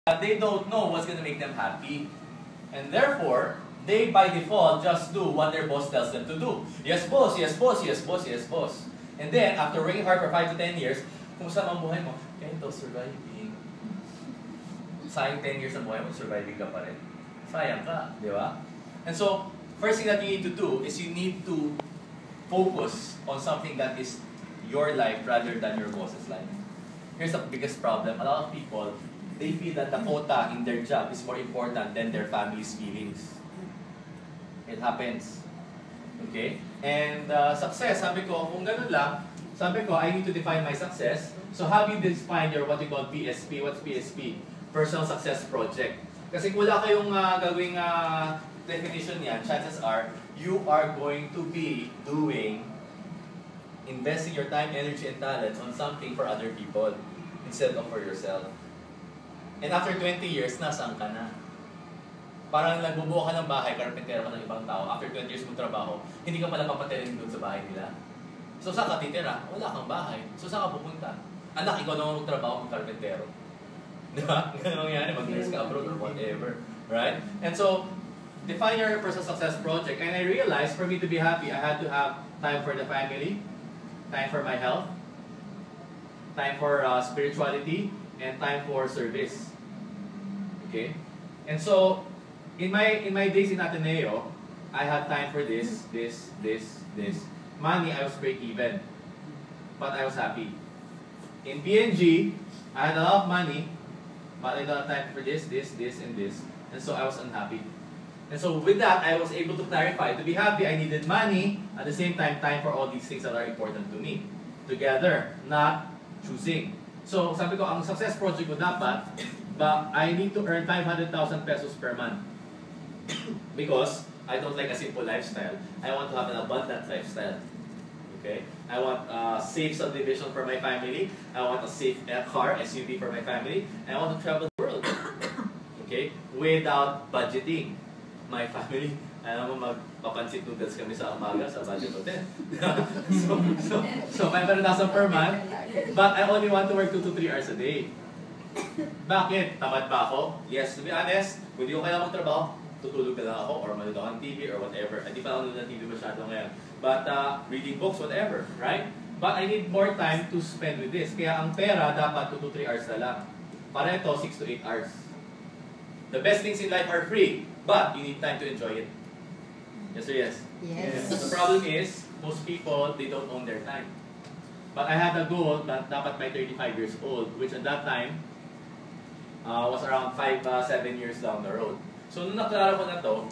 they don't know what's going to make them happy. And therefore, they by default just do what their boss tells them to do. Yes, boss, yes, boss, yes, boss, yes, boss. And then, after working hard for 5 to 10 years, kumusta ang buhay mo? Ito, surviving. Sayang 10 years ang buhay mo, surviving ka pa rin. Sayang ka, di ba? And so, first thing that you need to do is you need to focus on something that is your life rather than your boss's life. Here's the biggest problem. A lot of people, they feel that the quota in their job is more important than their family's feelings. It happens. Okay? And success, sabi ko, kung ganun lang, sabi ko, I need to define my success. So how do you define your what you call PSP? What's PSP? Personal Success Project. Kasi kung wala kayong gagawing definition niyan, chances are, you are going to be investing your time, energy, and talents on something for other people instead of for yourself. And after 20 years, nasaan ka na? Parang nagbubuo ka ng bahay, karpentero ka ng ibang tao, after 20 years mong trabaho, hindi ka pala papatirin doon sa bahay nila. So saan ka titira? Wala kang bahay. So saan ka pupunta? Anak, ikaw naman magtrabaho ng karpentero. Diba? Ganun mangyari, mag-nurse ka abroad or whatever. Right? And so, define your personal success project. And I realized for me to be happy, I had to have time for the family, time for my health, time for spirituality, and time for service. Okay? And so, in my days in Ateneo, I had time for this. Money, I was break even. But I was happy. In BNG, I had a lot of money, but I don't have time for this, and this. And so I was unhappy. And so with that, I was able to clarify, to be happy, I needed money, at the same time for all these things that are important to me. Together, not choosing. So sabi ko, ang success project ko dapat, but I need to earn 500,000 pesos per month. Because I don't like a simple lifestyle. I want to have an abundant lifestyle. Okay? I want a safe subdivision for my family. I want a safe car, SUV for my family. And I want to travel the world. Okay? Without budgeting. My family, alam mo, magpapansit noodles kami sa umaga sa budget hotel. so 500,000 per month, but I only want to work 2 to 3 hours a day. Bakit? Tamad ba ako? Yes, to be honest, kung di ko kailangan magtrabaho, tutulog na lang ako or manood ako ng TV or whatever. Hindi pa ako nanood ng TV masyado ngayon. But reading books, whatever, right? But I need more time to spend with this. Kaya ang pera dapat 2 to 3 hours na lang. Pareto, 6 to 8 hours. The best things in life are free, but you need time to enjoy it. Yes or yes? Yes. The problem is, most people, they don't own their time. But I had a goal that dapat by 35 years old, which at that time was around 5-7 years down the road. So nung naklaro ko na to,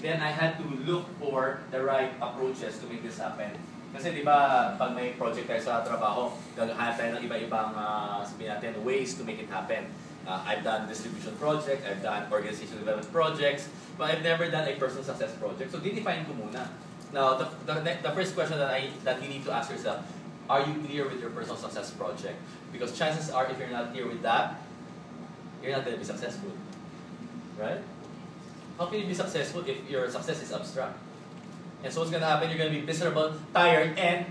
then I had to look for the right approaches to make this happen. Kasi di ba, pag may project tayo sa trabaho, gagahanap tayo ng iba-ibang sabihin natin, ways to make it happen. I've done distribution project, I've done organization development projects, but I've never done a personal success project. So, define ko muna. Now, the first question that you need to ask yourself, are you clear with your personal success project? Because chances are, if you're not clear with that, you're not going to be successful. Right? How can you be successful if your success is abstract? And so what's going to happen? You're going to be miserable, tired, and